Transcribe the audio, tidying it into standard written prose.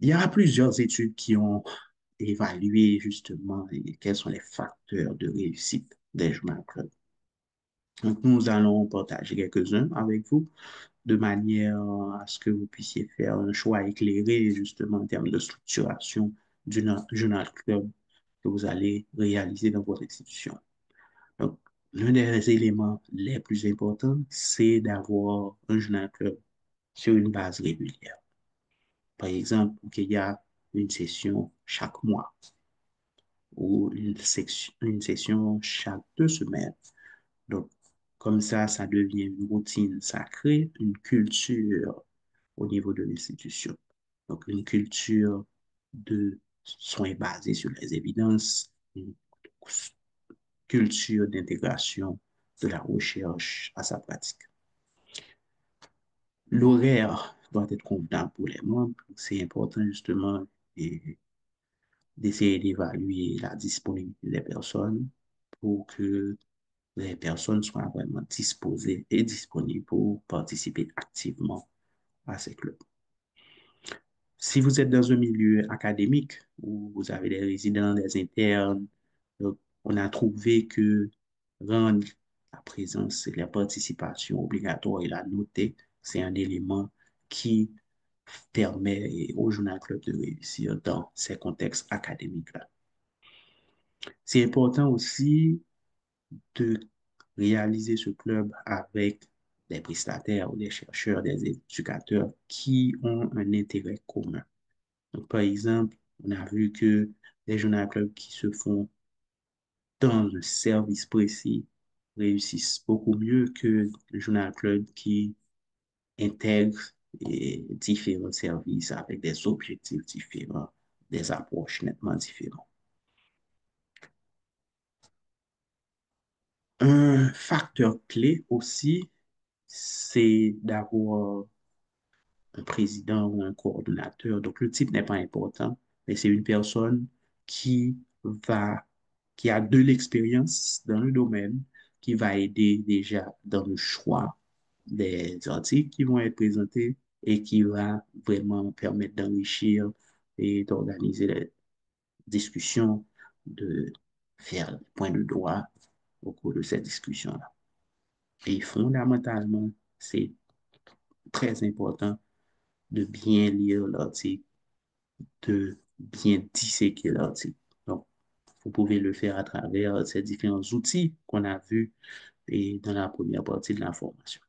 Il y a plusieurs études qui ont évalué justement quels sont les facteurs de réussite des journal club. Donc, nous allons partager quelques-uns avec vous de manière à ce que vous puissiez faire un choix éclairé justement en termes de structuration du journal club que vous allez réaliser dans votre institution. Donc, l'un des éléments les plus importants, c'est d'avoir un journal club sur une base régulière. Par exemple, qu'il y a une session chaque mois ou une session chaque 2 semaines. Donc, comme ça devient une routine, ça crée une culture au niveau de l'institution. Donc, une culture de soins basés sur les évidences, une culture d'intégration de la recherche à sa pratique. L'horaire doit être convenable pour les membres. C'est important justement d'essayer d'évaluer la disponibilité des personnes pour que les personnes soient vraiment disposées et disponibles pour participer activement à ces clubs. Si vous êtes dans un milieu académique où vous avez des résidents, des internes, donc on a trouvé que rendre la présence et la participation obligatoire et la noter, c'est un élément qui permet au journal club de réussir dans ces contextes académiques-là. C'est important aussi de réaliser ce club avec des prestataires ou des chercheurs, des éducateurs qui ont un intérêt commun. Donc, par exemple, on a vu que les journal clubs qui se font dans un service précis réussissent beaucoup mieux que le journal club qui intègre différents services avec des objectifs différents, des approches nettement différentes. Un facteur clé aussi, c'est d'avoir un président ou un coordonnateur. Donc, le type n'est pas important, mais c'est une personne qui va, qui a de l'expérience dans le domaine, qui va aider déjà dans le choix des articles qui vont être présentés et qui va vraiment permettre d'enrichir et d'organiser les discussions, de faire le point de droit au cours de cette discussion-là. Et fondamentalement, c'est très important de bien lire l'article, de bien disséquer l'article. Donc, vous pouvez le faire à travers ces différents outils qu'on a vus et dans la première partie de la formation.